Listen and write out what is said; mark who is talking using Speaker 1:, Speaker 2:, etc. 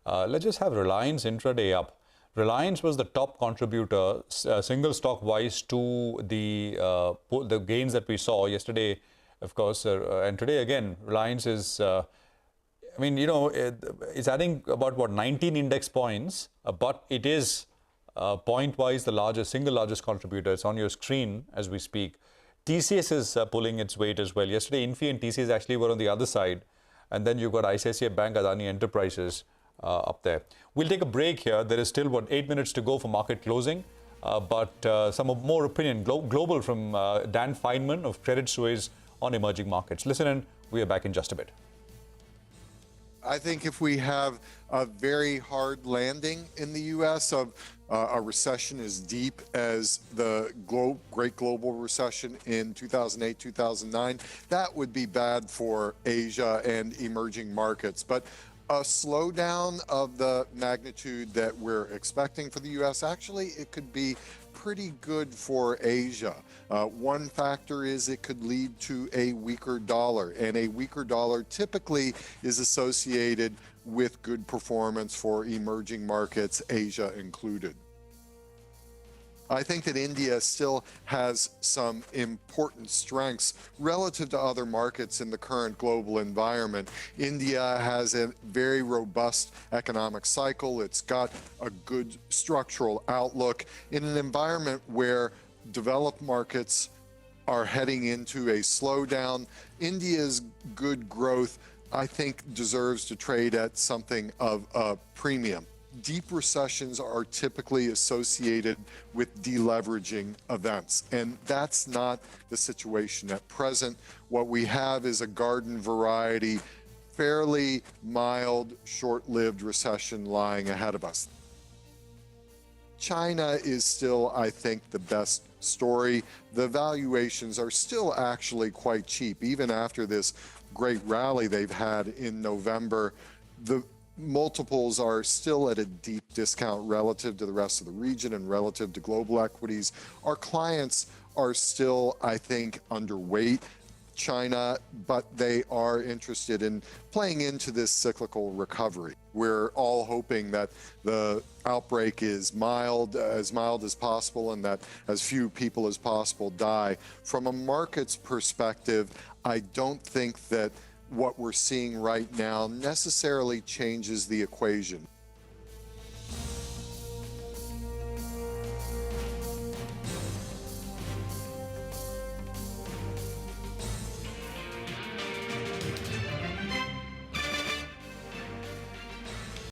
Speaker 1: Let's just have Reliance intraday up. Reliance was the top contributor, single stock wise, to the gains that we saw yesterday, of course, and today again. Reliance is, I mean, you know, it's adding about what 19 index points, but it is point wise the single largest contributor. It's on your screen as we speak. TCS is pulling its weight as well. Yesterday, Infi and TCS actually were on the other side, and then you've got ICICI Bank, Adani Enterprises up there. We'll take a break here. There is still, 8 minutes to go for market closing. But some more opinion, global from Dan Fineman of Credit Suisse on emerging markets. Listen in. We are back in just a bit.
Speaker 2: I think if we have a very hard landing in the U.S. of a recession as deep as the great global recession in 2008, 2009, that would be bad for Asia and emerging markets. But a slowdown of the magnitude that we're expecting for the U.S., actually, it could be pretty good for Asia. One factor is it could lead to a weaker dollar, and a weaker dollar typically is associated with good performance for emerging markets, Asia included. I think that India still has some important strengths relative to other markets in the current global environment. India has a very robust economic cycle. It's got a good structural outlook in an environment where developed markets are heading into a slowdown. India's good growth, I think, deserves to trade at something of a premium. Deep recessions are typically associated with deleveraging events, and that's not the situation at present. What we have is a garden variety, fairly mild, short-lived recession lying ahead of us. China is still, I think, the best story. The valuations are still actually quite cheap. Even after this great rally they've had in November, the multiples are still at a deep discount relative to the rest of the region and relative to global equities. Our clients are still, I think, underweight China, but they are interested in playing into this cyclical recovery. We're all hoping that the outbreak is mild as possible, and that as few people as possible die. From a markets perspective, I don't think that what we're seeing right now necessarily changes the equation.